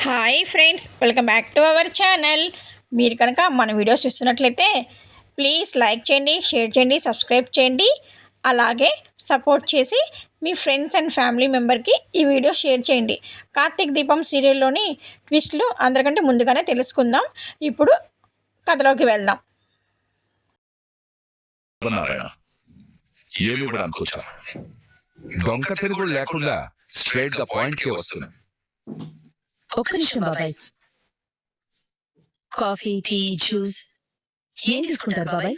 Hi friends, welcome back to our channel. మీరు కనుక మన వీడియోస్ చూస్తున్నట్లయితే ప్లీజ్ లైక్ చేయండి, షేర్ చేయండి, సబ్స్క్రైబ్ చేయండి. అలాగే సపోర్ట్ చేసి మీ ఫ్రెండ్స్ అండ్ ఫ్యామిలీ మెంబర్కి ఈ వీడియో షేర్ చేయండి. కార్తీక దీపం సీరియల్లోని ట్విస్ట్లు అందరికంటే ముందుగానే తెలుసుకుందాం. ఇప్పుడు కథలోకి వెళ్దాం. దొంగ తిరుగుడు లేకుండా స్ట్రైట్ గా పాయింట్ కి వస్తున్నా. ఒక్క నిమిషం బాబాయ్. కాఫీ, టీ, జ్యూస్ ఏం తీసుకుంటారు బాబాయ్?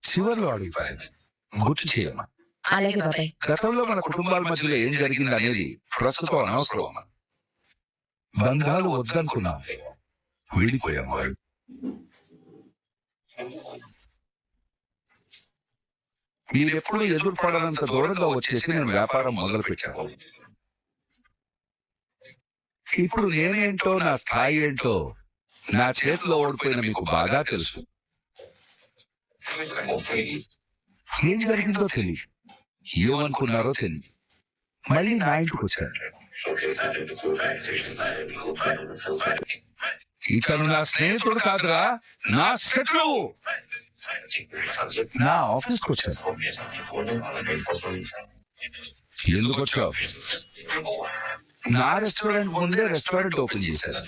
చివర్లో అడుగుతాను, గుర్తు చేయమ్మా. అలాగే బాబాయ్. గతంలో మన కుటుంబాల మధ్యలో ఏం జరిగింది అనేది ప్రస్తుతం అనవసరం. బంధాలు వద్దనుకున్నాం, విడిపోయాం. మీరెప్పుడు ఎదురుపడనంత దూరంగా వచ్చేసి నేను వ్యాపారం మొదలు పెట్టాను. ఇప్పుడు నేనేంటో, నా స్థాయి ఏంటో నా చేతిలో ఓడిపోయిన మీకు బాగా తెలుసు. ఏం జరిగిందో తెలియదు, ఏమనుకున్నారో తెలియదు. మళ్ళీ నా ఇంటికి వచ్చాడు. ఇతను నా స్నేహితుడు కాదురా, నా శత్రువు. నా ఆఫీస్కి వచ్చాను. ఎందుకు వచ్చావు? నా రెస్టారెంట్ ముందే రెస్టారెంట్ ఓపెన్ చేశారు.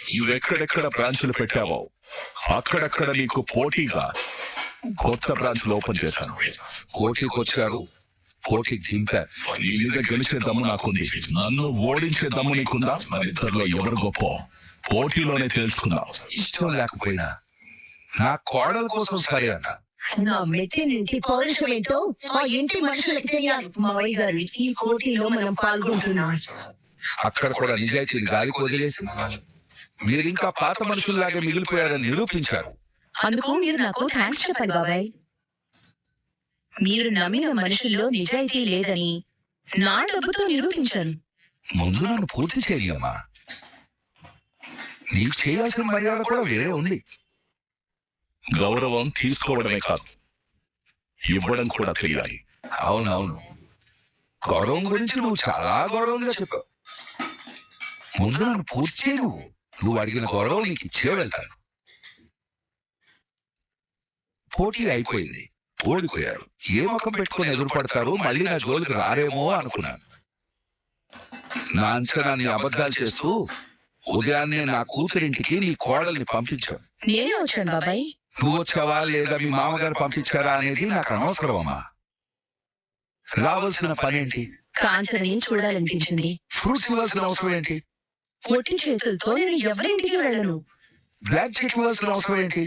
నువ్వెక్కడెక్కడ బ్రాంచులు పెట్టావో అక్కడక్కడ నీకు పోటీగా కొత్త బ్రాంచ్లు ఓపెన్ చేశాను. పోటీకి వచ్చారు, పోటీకి దింపారు. నీ మీద గెలిచే దమ్ము నాకుంది, నన్ను ఓడించే దమ్ము నీకుందా? మన ఇద్దరిలో ఎవరు గొప్ప పోటీలోనే తెలుసుకుందాం. ఇష్టం లేకపోయినా నా కోడల కోసం సరే అన్న. నా మెట్టినింటి పౌరుషం ఏంటో ఆ ఇంటి మనుషులకు తెలియాలి. మావయ్య గారు, ఈ పోటీలో మనం పాల్గొంటున్నాం. అక్కడ కూడా నిజాయితీని గాలికి వదిలేసి మీరు ఇంకా పాత మనుషుల్లాగా మిగిలిపోయారని నిరూపించారు. అందుకు మీరు నాకు థ్యాంక్స్ చెప్పండి బాబాయ్. మీరు నమ్మిన మనుషుల్లో నిజాయితీ లేదని నా డబ్బుతో నిరూపించాను. ముందు నన్ను పూర్తి చేయమ్మా. నీకు చేయాల్సిన మర్యాద కూడా వేరే ఉంది. గౌరవం తీసుకోవడమే కాదు, ఇవ్వడం కూడా తెలియాలి. అవునవును, గౌరవం గురించి నువ్వు చాలా గౌరవంగా చెప్పావు. ముందు నన్ను పూర్తి చేయు. నువ్వు అడిగిన గౌరవం నీకు ఇచ్చే వెళ్తాను. పోటీ అయిపోయింది, ఓడిపోయారు. ఏ ముఖం పెట్టుకుని ఎదురుపడతారు, మళ్ళీ నా జోలికి రారేమో అనుకున్నాను. నా అంచనాన్ని అబద్ధాలు చేస్తూ ఉదయాన్నే నా కూతురింటికి నీ కోడల్ని పంపించావు. నేనే వచ్చాను బాబాయ్. నువ్వు వచ్చావా లేదా మీ మామగారు పంపించారా అనేది నాకు అనవసరం అమ్మా. రావాల్సిన పనేంటి? కాంచనని చూడాలనిపించింది. ఫ్రూట్స్ ఇవ్వాల్సిన అవసరం ఏంటి? పొట్టి చేతులతో నేను ఎవరింటికి వెళ్ళను. బ్లాక్ చెక్ ఇవ్వాల్సిన అవసరం ఏంటి?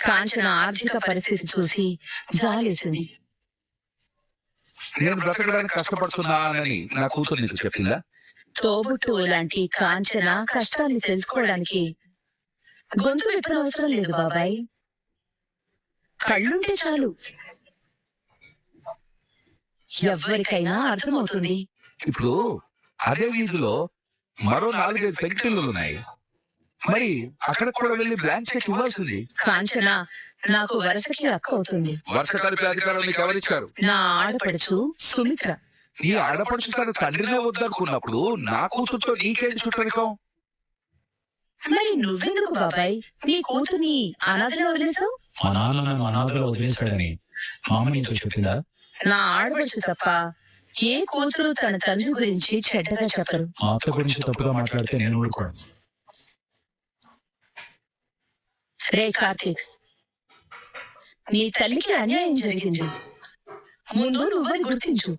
కాంచన ఆర్థిక పరిస్థితి చూసి జాలేసింది. నేను బ్రతకడానికి కష్టపడుతున్నానని నా కూతురు నీకు చెప్పిందా? తోబుట్టు లాంటి కాంచన కష్టాన్ని తెలుసుకోవడానికి గొంతు విప్పనవసరం లేదు బాబాయ్. కళ్ళుంటే చాలు, ఎవరికైనా అర్థమవుతుంది. ఇప్పుడు అదే వీధిలో మరో 4-5 పెంకిళ్ళు ఉన్నాయి. మరి అక్కడ కూడా వెళ్ళి బ్లాంక్ చెక్ ఇవ్వాల్సింది. కాంచన నాకు వరుసకి అక్క అవుతుంది. వరుస కలిపే అధికారం నీకు ఎవరిచ్చారు? నా ఆడపడుచు సుమిత్ర. నీ ఆడపడుచు తన తండ్రినే వద్దనుకున్నప్పుడు నా కూతురుతో నీకేంటి చుట్టరికం? మరి నువ్వెందుకు బాబాయ్ నీ కూతుర్ని అనాథలో వదిలేసావు? మా నాన్న నన్ను అనాథలో వదిలేశాడని మామ నీతో చెప్పిందా? నా ఆడపడుచు తప్ప ఏ కూతురు తన తండ్రి గురించి చెడ్డగా చెప్పరు. మా అత్త గురించి తప్పుగా మాట్లాడితే నేను ఊరుకోను. రే కార్తీక్, నీ తల్లికి అన్యాయం జరిగింది. ముందు నువ్వని గుర్తించు.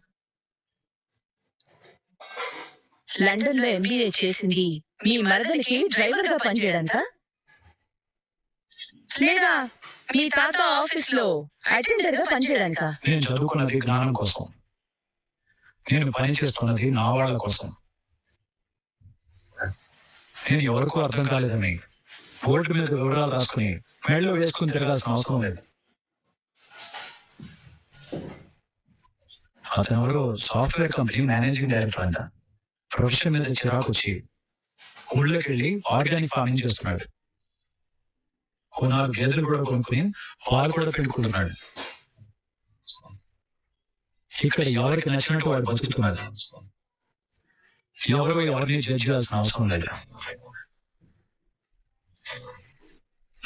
లండన్ లో MBA చేసింది మీ మరదలికి డ్రైవర్ గా పనిచేయడంతా, లేదా మీ తాత ఆఫీస్ లో అటెండర్ గా పనిచేయడానికా? నేను చదువుకున్నది జ్ఞానం కోసం, నేను పని చేస్తున్నది నా వాళ్ళ కోసం. నేను ఎవరికూ అర్థం కాలేదని బోర్డు మీద వివరాలు రాసుకుని మెడలో వేసుకుని తిరగాల్సిన అవసరం లేదు. అతను ఎవరో సాఫ్ట్వేర్ కంపెనీ మేనేజింగ్ డైరెక్టర్ అంట. ప్రొఫెషన్ మీద చిరాకు వచ్చి ఊళ్ళోకి వెళ్ళి ఆర్గానిక్ ఫార్మింగ్ చేస్తున్నాడు. 4 గేదెలు కూడా కొనుక్కుని పాలు కూడా పెట్టుకుంటున్నాడు. ఇక్కడ ఎవరికి నచ్చినట్టు వాడు బతుకుతున్నారు. ఎవరు ఎవరిని జడ్జ్ చేయాల్సిన అవసరం లేదు.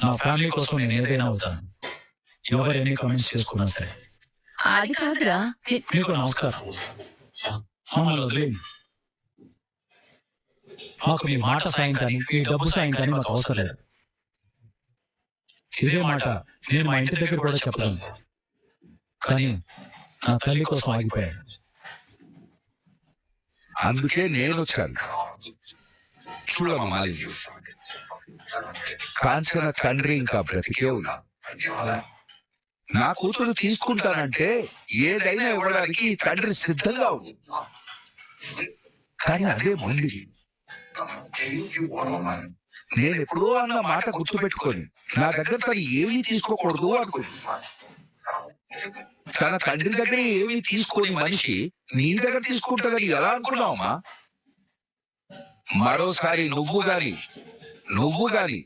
నా ఫ్యామిలీ కోసం నేను ఏదైనా అవుతాను. ఎవరు ఎన్ని కమెంట్స్ చేసుకున్నా సరే. అది కాదురా, మీకు నమస్కారం. మమ్మల్ని వదిలేయండి. మాకు మీ మాట సాయం కానీ మీ డబ్బు సాయం కానీ మాకు అవసరం లేదు. ఇదే మాట నేను మా ఇంటి దగ్గర కూడా చెప్పలేను. కానీ నా తల్లి కోసం ఆగిపోయాను. అందుకే నేను వచ్చాను. చూడమ్మా మాలిని, కాంచన తండ్రి ఇంకా బ్రతికే ఉన్నా. నా కూతురు తీసుకుంటానంటే ఏదైనా ఇవ్వడానికి ఈ తండ్రి సిద్ధంగా ఉంది. కానీ అదే మొండి. నేను ఎప్పుడో అన్న మాట గుర్తుపెట్టుకొని నా దగ్గర తను ఏమీ తీసుకోకూడదు అనుకుని, తన తండ్రి దగ్గర ఏమీ తీసుకోని మనిషి నీ దగ్గర తీసుకుంటుందని ఎలా అనుకున్నావమ్మా? మరోసారి నువ్వు గాని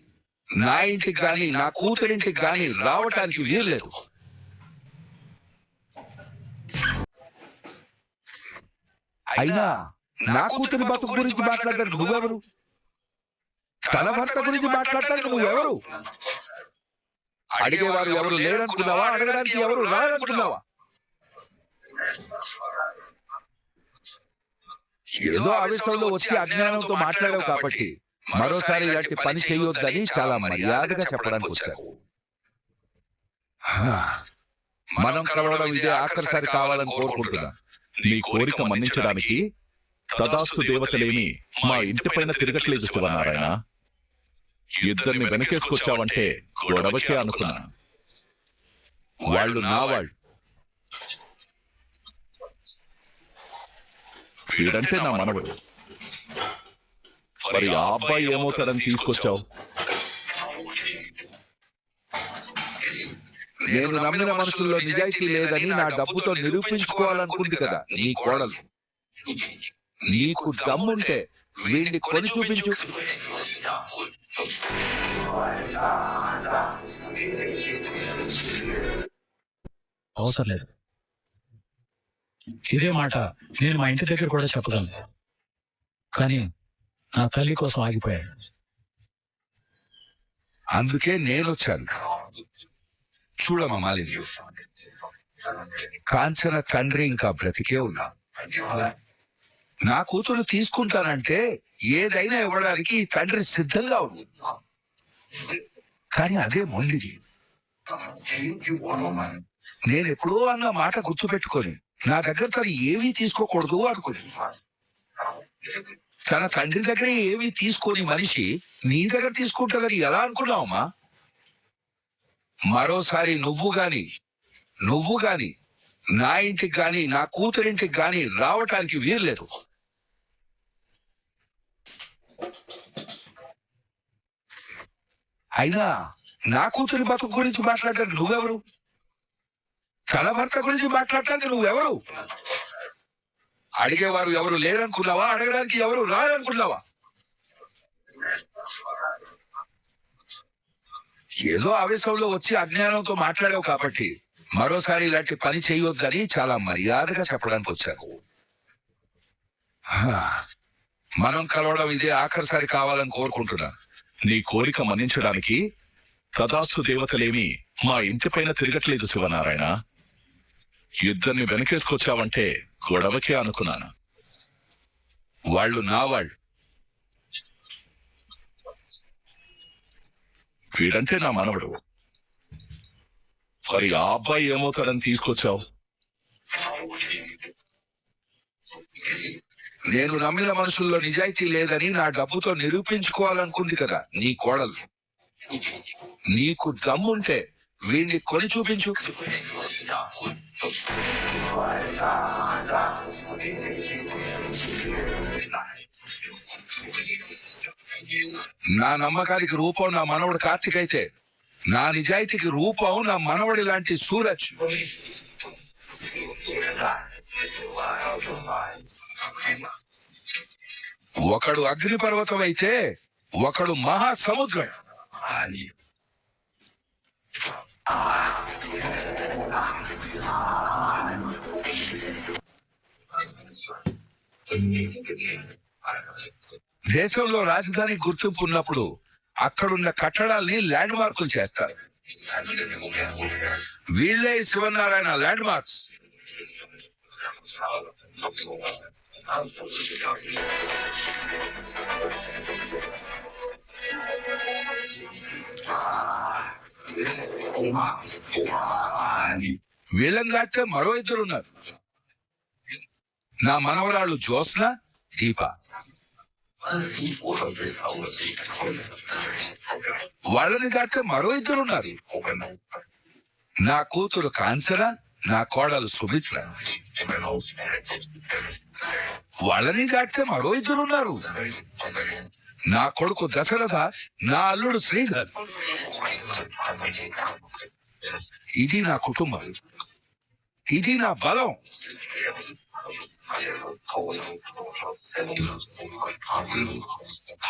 నా ఇంటికి గాని నా కూతురింటికి గాని రావటానికి వీల్లేదు. అయినా నా కూతురి బతుకు గురించి మాట్లాడడానికి నువ్వెవరు? తన భర్త గురించి మాట్లాడటానికి నువ్వెవరు? అడిగేవారు ఎవరు లేరనుకున్నావా? అడగడానికి ఎవరు రారనుకున్నావా? ఏదో ఆవేశంలో వచ్చి అజ్ఞానంతో మాట్లాడావు కాబట్టి మరోసారి ఇలాంటి పని చేయొద్దని చాలా మర్యాదగా చెప్పడానికి వచ్చారు. మనం కలవడం ఇదే ఆఖరిసారి కావాలని కోరుకుంటున్నా. నీ కోరిక మన్నించడానికి తదాస్తు దేవతలేమి మా ఇంటి పైన తిరగట్లేదు శివనారాయణ. ఇద్దరిని వెనకేసుకొచ్చావంటే గొడవకే అనుకున్నా. వాళ్ళు నా వాళ్ళు. వీడంటే నా మనవడు. మరి ఆ అబ్బాయి ఏమవుతాడని తీసుకొచ్చావు? నేను నమ్మిన మనుషుల్లో నిజాయితీ లేదని నా డబ్బుతో నిరూపించుకోవాలనుకుంది కదా నీ కోడలు. నీకు దమ్ముంటే వీడిని కొని చూపించు. అవసరం లేదు. ఇదే మాట నేను మా ఇంటి దగ్గర కూడా చెప్పగలను. కానీ నా తల్లి కోసం ఆగిపోయాను. అందుకే నేను వచ్చాను. చూడమ్మా మాలిని, కాంచన తండ్రి ఇంకా బ్రతికే ఉన్నా. నా కూతురు తీసుకుంటానంటే ఏదైనా ఇవ్వడానికి ఈ తండ్రి సిద్ధంగా ఉంది. కానీ అదే మొండిది. నేను ఎప్పుడో అన్న మాట గుర్తుపెట్టుకొని నా దగ్గర తను ఏమీ తీసుకోకూడదు అనుకుని, తన తండ్రి దగ్గర ఏమీ తీసుకోని మనిషి నీ దగ్గర తీసుకుంటుందని ఎలా అనుకున్నావమ్మా? మరోసారి నువ్వు గాని నా ఇంటికి గాని నా కూతురింటికి గాని రావటానికి వీల్లేదు. అయినా నా కూతురి బతుకు గురించి మాట్లాడటానికి నువ్వెవరు? తన భర్త గురించి మాట్లాడటానికి నువ్వెవరు? అడిగేవారు ఎవరు లేరనుకున్నావా? అడగడానికి ఎవరు రారనుకున్నావా? ఏదో ఆవేశంలో వచ్చి అజ్ఞానంతో మాట్లాడావు కాబట్టి మరోసారి ఇలాంటి పని చేయొద్దని చాలా మర్యాదగా చెప్పడానికి వచ్చారు. మనం కలవడం ఇదే ఆఖరిసారి కావాలని కోరుకుంటున్నా. నీ కోరిక మన్నించడానికి తదాస్తు దేవతలేమి మా ఇంటి పైన తిరగట్లేదు శివనారాయణ. ఇద్దరిని వెనకేసుకొచ్చావంటే గొడవకే అనుకున్నాను. వాళ్ళు నా వాళ్ళు. వీడంటే నా మనవడు. మరి ఆ అబ్బాయి ఏమవుతాడని తీసుకొచ్చావు? నేను నమ్మిన మనుషుల్లో నిజాయితీ లేదని నా డబ్బుతో నిరూపించుకోవాలనుకుంది కదా నీ కోడలు. నీకు దమ్ముంటే వీడిని కొని చూపించు. నా నమ్మకానికి రూపం నా మనవడు కార్తీక్ అయితే, నా నిజాయితీకి రూపం నా మనవడి లాంటి సూరజ్. ఒకడు అగ్నిపర్వతం అయితే ఒకడు మహాసముద్రం. దేశంలో రాజధాని గుర్తింపు ఉన్నప్పుడు అక్కడున్న కట్టడాల్ని ల్యాండ్ మార్కులు చేస్తారు. వీళ్ళే శివనారాయణ ల్యాండ్ మార్క్స్. వీళ్ళని దాటితే మరో ఇద్దరు ఉన్నారు. నా మనవరాళ్ళు జ్యోత్స్న, దీప. వాళ్ళని దాటితే మరో ఇద్దరు ఉన్నారు. నా కూతురు కాంచన, నా కోడలు సుమిత్ర. వాళ్ళని దాటితే మరో ఇద్దరు ఉన్నారు. నా కొడుకు దశరథ, నా అల్లుడు శ్రీధర్. ఇది నా కుటుంబం, ఇది నా బలం.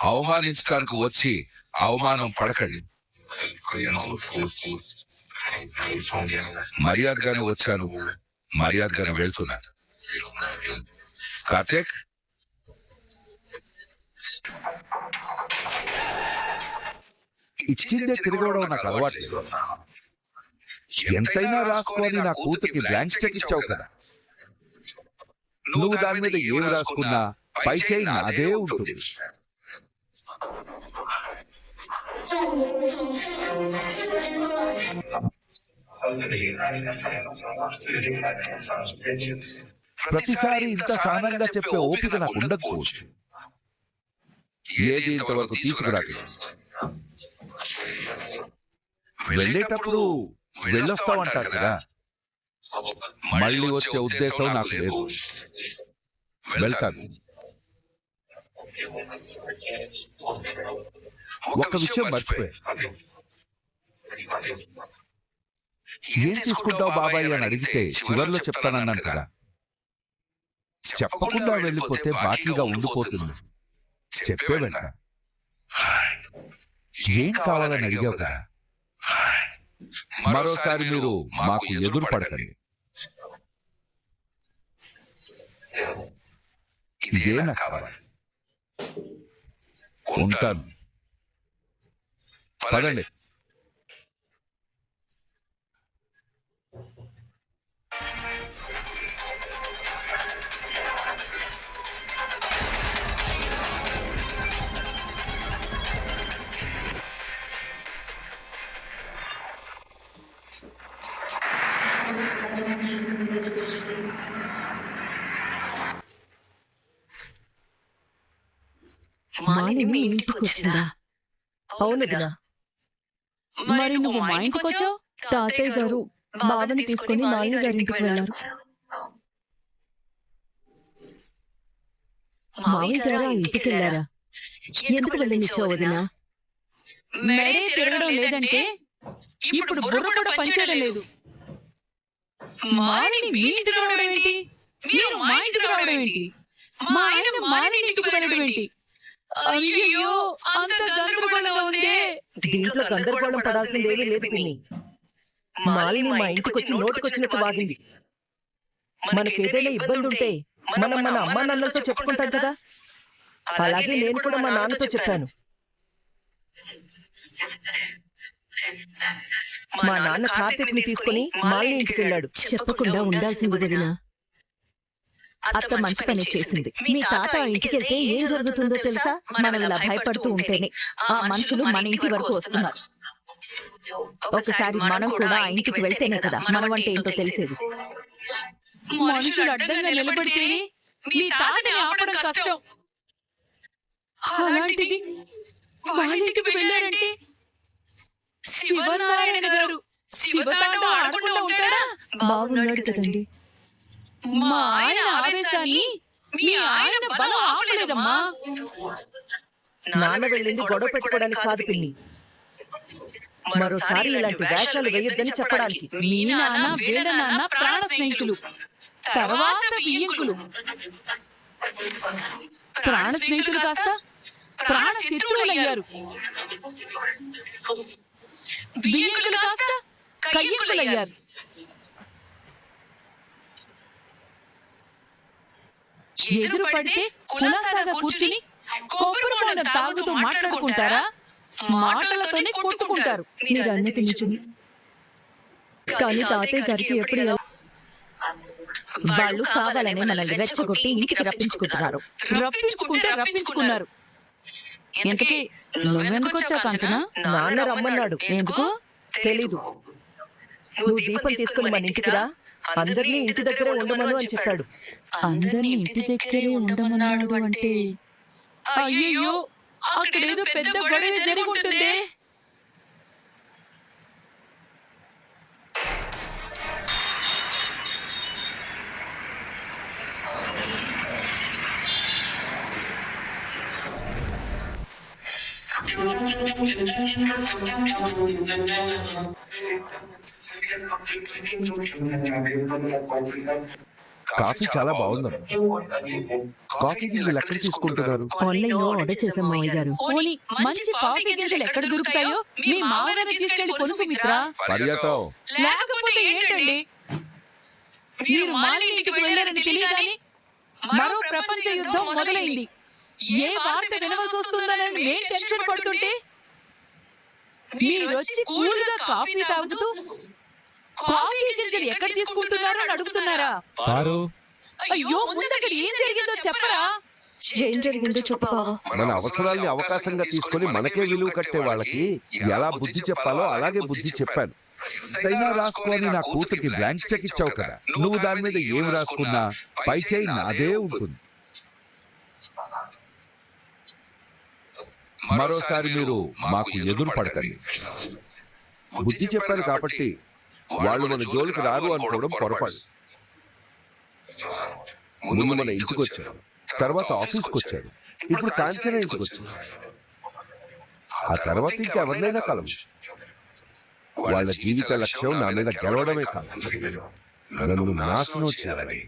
అవమానించడానికి వచ్చి అవమానం పడకండి. మర్యాదగానే వచ్చాను, మర్యాదగానే వెళ్తున్నాను. కార్తీక్, ఇచ్చిందే తిరగడం నాకు అలవాటు. ఎంతైనా రాసుకోని నా కూతురికి బ్లాంక్ చెక్ ఇచ్చావు కదా. నువ్వు దాని మీద ఏం రాసుకున్నా పై చేయి నాదే ఉంటుంది. ప్రతిసారి ఇంత సహనంగా చెప్పే ఓపిక నాకు ఉండకపోవచ్చు. ఏది ఇంతవరకు తీసుకురాదు. వెళ్ళేటప్పుడు వెళ్ళొస్తామంటారు కదా, మళ్ళీ వచ్చే ఉద్దేశం నాకు లేదు. వెళ్తాను. ఒక విషయం మర్చిపోయా. ఏం తీసుకుంటావు బాబాయ్ అని అడిగితే చివర్లో చెప్తానన్నాను కదా. చెప్పకుండా వెళ్ళిపోతే బాకీగా ఉండిపోతుంది. చెప్పే వెంట ఏం కావాలని అడిగావు కదా. మరోసారి మీరు మాకు ఎదురు పడకండి. ఇదే నాకు కావాలి. ఉంటాను. పదండి. మాలిని మీ ఇంటికి వచ్చిందా? అవును దినా. మరి నువ్వు మా ఇంటికి వచ్చావు? తాతయ్య గారు బావని తీసుకుని మాలిని గారింటికి వెళ్ళారు. మామయ్య గారు ఆ ఇంటికి వెళ్ళారా? ఎందుకు వెళ్ళనిచ్చావు వదినా? మెడే తిరగడం లేదంటే ఇప్పుడు బుర్ర కూడా పనిచేయడం లేదు. మాలిని మీ ఇంటికి రావడం ఏంటి? మీరు మా ఇంటికి రావడం ఏంటి? మా ఆయన మాలిని ఇంటికి వెళ్ళడం ఏంటి? అయ్యో, అంత గందరగోళంగా ఉందే. దీంట్లో గందరగోళం పడాల్సింది ఏమీ లేదు పిన్ని. మాలిని మా ఇంటికి వచ్చి నోటికొచ్చినట్టు వాగింది. మనకేదైనా ఇబ్బంది ఉంటే మనం మన అమ్మా నాన్నలతో చెప్పుకుంటాం కదా. అలాగే నేను కూడా మా నాన్నతో చెప్పాను. మా నాన్న కార్తీక్ ని తీసుకుని మాలిని ఇంటికి వెళ్ళాడు. చెప్పకుండా ఉండాల్సింది వదినా. అత్త మంచి పని చేసింది. మీ తాత ఆ ఇంటికి వెళ్తే ఏం జరుగుతుందో తెలుసా? మనం ఇలా భయపడుతూ ఉంటేనే ఆ మనుషులు మన ఇంటి వరకు వస్తున్నారు. ఒకసారి మనం కూడా ఆ ఇంటికి వెళ్తేనే కదా మనం అంటే ఏంటో తెలిసేది. మనుషులు అడ్డంగా నిలబడితే మీ తాతని ఆపడం కష్టం. అలాంటిది వాళ్ళ ఇంటికి వెళ్ళారంటే శివనారాయణ గారు శివతాండం ఆడకుండా ఉంటాడా? బాగున్నాడు కదండి. మా ఆయన ఆవేశాన్ని మీ ఆయన బలం ఆపలేదమ్మా. నాన్న వెళ్ళింది గొడవ పెట్టుకోవడానికి కాదు పిన్ని, మరోసారి ఇలాంటి వేషాలు వేయొద్దని చెప్పడానికి. మీ నాన్న వీళ్ళ నాన్న ప్రాణ స్నేహితులు, తర్వాత బియ్యంకులు. ప్రాణ స్నేహితులు కాస్త ప్రాణ శత్రువులయ్యారు. బియ్యంకులు కాస్త కయ్యంకులయ్యారు. ఎదురు పడితే కులాసాగా కూర్చుని కొబ్బరి బోండం తాగుతూ మాట్లాడుకుంటారా? మాటలతోనే కొట్టుకుంటారు. మీరు అన్నది నిజమే. కానీ తాతయ్య గారికి ఎప్పుడు వాళ్ళు కావాలని మనల్ని రెచ్చగొట్టి ఇంటికి రప్పించుకుంటున్నారు. రప్పించుకున్నారు. ఇంతకీ నువ్వెందుకు వచ్చావు కాంచనా? నాన్న రమ్మన్నాడు. ఎందుకు? తెలీదు. నువ్వు దీపం తీసుకుని మన ఇంటికి రా, అందరినీ ఇంటి దగ్గరే ఉండమను అని చెప్పాడు. అందరినీ ఇంటి దగ్గరే ఉండమన్నాడు అంటే అయ్యయ్యో, అక్కడేదో పెద్ద గొడవ జరిగి ఉంటుంది. కాఫీ చాలా బాగుందమ్మా. కాఫీకి వీళ్ళు ఎక్కడ తీసుకుంటున్నారు? ఆన్లైన్ లో ఆర్డర్ చేసాం మావయ్య గారు. పోనీ మంచి కాఫీ గింజలు ఎక్కడ దొరుకుతాయో మీ మామగారిని తీసుకెళ్లి కొను సుమిత్ర. పర్యాటం. లేకపోతే ఏంటండి, మీరు మాలిని ఇంటికి వెళ్ళారని తెలియగానే మరో ప్రపంచ యుద్ధం మొదలైంది. ఏ వార్త వినవలసి వస్తుందని మేం టెన్షన్ పడుతుంటే మీరు వచ్చి కూల్గా కాఫీ తాగుతూ కాఫీ గింజలు ఎక్కడ తీసుకుంటున్నారో అని అడుగుతున్నారా? అయ్యో, ముందు అక్కడ ఏం జరిగిందో చెప్పరా? ఏం జరిగిందో చెప్పు బావ. మన అవసరాల్ని అవకాశంగా తీసుకొని మనకే విలువ కట్టే వాళ్ళకి ఎలా బుద్ధి చెప్పాలో అలాగే బుద్ధి చెప్పాను. అయినా రాసుకోని నా కూతురికి బ్లాంక్ చెక్ ఇచ్చావు కదా, నువ్వు దాని మీద ఏం రాసుకున్నా పై చేయి నాదే ఉంటుంది. మరోసారి మీరు మాకు ఎదురు పడకండి. బుద్ధి చెప్పాను కాబట్టి వాళ్ళు మన జోలికి రారు అనుకోవడం పొరపాటు. ముందు మన ఇంటికి వచ్చారు, తర్వాత ఆఫీస్కి వచ్చారు, ఇప్పుడు కాంచన ఇంటికి వచ్చారు. ఆ తర్వాత ఇంకెవరినైనా కలవచ్చు. వాళ్ళ జీవిత లక్ష్యం నా మీద గెలవడమే కాదు, నన్ను నాశనం చేయాలని.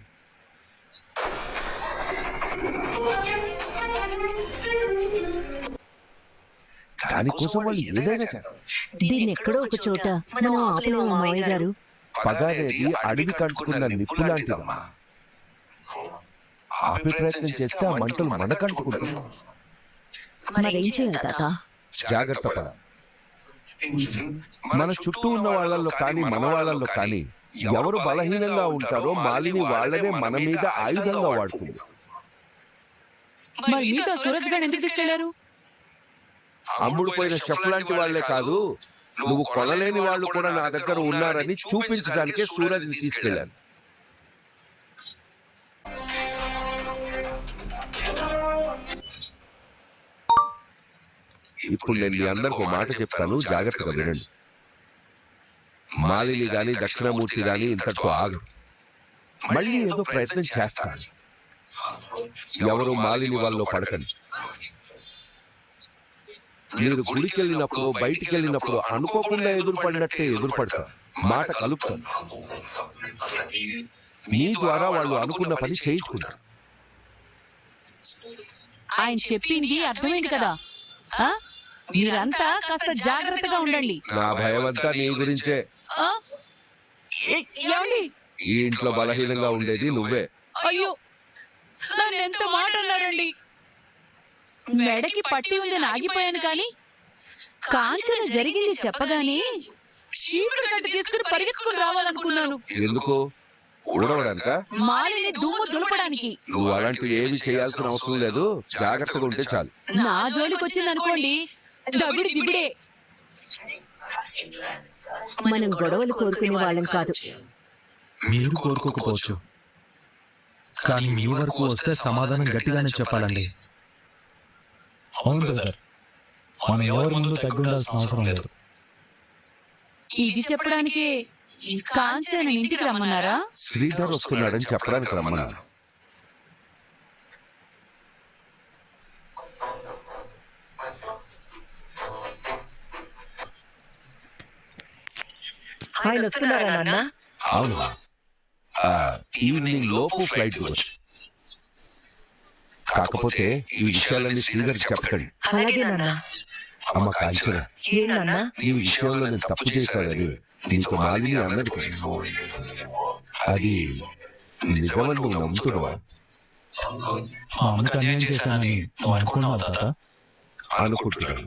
దానికోసం వాళ్ళు ఏదైనా చేస్తారు. దీన్ని ఎక్కడో ఒక చోట మనం ఆపలేము మావయ్య గారు. పగ అనేది అడవి కంటుకున్న నిప్పు లాంటిదమ్మా. ఆపే ప్రయత్నం చేస్తే ఆ మంటలు మనకంటుకుంటాయి. మరేం చేయాలి తాత? జాగ్రత్త పడ. మన చుట్టూ ఉన్న వాళ్ళల్లో కానీ మన వాళ్ళల్లో కానీ ఎవరు బలహీనంగా ఉంటారో మాలిని వాళ్ళనే మన మీద ఆయుధంగా వాడుతుంది. మరి మీతో సూరజ్ గారు ఎందుకు తీసుకెళ్లారు? అమ్ముడు పోయిన షెఫ్ లాంటి వాళ్లే కాదు, నువ్వు కొనలేని వాళ్ళు కూడా నా దగ్గర ఉన్నారని చూపించడానికే సూరజ్ని తీసుకెళ్లాను. ఇప్పుడు నేను మీ అందరికి మాట చెప్తాను, జాగ్రత్తగా వినండి. మాలిని గాని దక్షిణామూర్తి గాని ఇంతటితో ఆగరు. మళ్ళీ ఏదో ప్రయత్నం చేస్తాను. ఎవరు మాలిని వాళ్ళు పడకండి. మీరు గుడికి వెళ్ళినప్పుడు బయటికి వెళ్ళినప్పుడు అనుకోకుండా ఎదురుపడినట్టే ఎదురుపడతారు, మాట కలుపుతారు. మీ ద్వారా వాళ్ళు అనుకున్న పని చేయించుకుంటారు. ఆయన చెప్పింది అర్థమైంది కదా? ఆ? మీరంతా కాస్త జాగ్రత్తగా ఉండండి. నా భయం అంతా నీ గురించే. ఆ? ఏమండి? ఈ ఇంట్లో బలహీనంగా ఉండేది నువ్వే. అయ్యో, నన్ను ఎంత మాట అన్నారండి. మెడకి పట్టి ఉందని ఆగిపోయాను కానీ కాంచన జరిగింది చెప్పగానే చీపురు కట్ట తీసుకుని పరిగెత్తుకుని రావాలనుకున్నాను. ఎందుకు? ఊడవడానికా? మాలిని దుమ్ము దులపడానికి. నువ్వు అలాంటివి ఏమి చేయాల్సిన అవసరం లేదు, జాగ్రత్తగా ఉంటే చాలు. నా జోలికి వచ్చింది అనుకోండి, దబిడి దిబిడే. మనం గొడవలు కోరుకునే వాళ్ళం కాదు. మీరు కోరుకోకపోవచ్చు, కానీ మీ వరకు వస్తే సమాధానం గట్టిగానే చెప్పాలండి. అవును బ్రదర్, మనం ఎవరి ముందు తగ్గుండాల్సిన అవసరం లేదు. ఇది చెప్పడానికి కాంచన ఇంటికి రమ్మన్నారా? శ్రీధర్ వస్తున్నాడని చెప్పడానికి రమ్మన్నారు. ఆయన వస్తున్నారా నాన్న? అవును, ఈవినింగ్ లోపు ఫ్లైట్ వచ్చు. కాకపోతే ఈ విషయాలన్నీ శ్రీధర్కి చెప్పకండి. అలాగే నాన్న. అమ్మ కాంచన, ఏం నాన్న? ఈ విషయంలో నేను తప్పు చేశానని నీకు మాలిని అన్నది అది నిజమని నువ్వు నమ్ముతున్నావా? మా అమ్మకి అన్యాయం చేశానని నువ్వు అనుకున్నావా తాత? అనుకుంటున్నాను.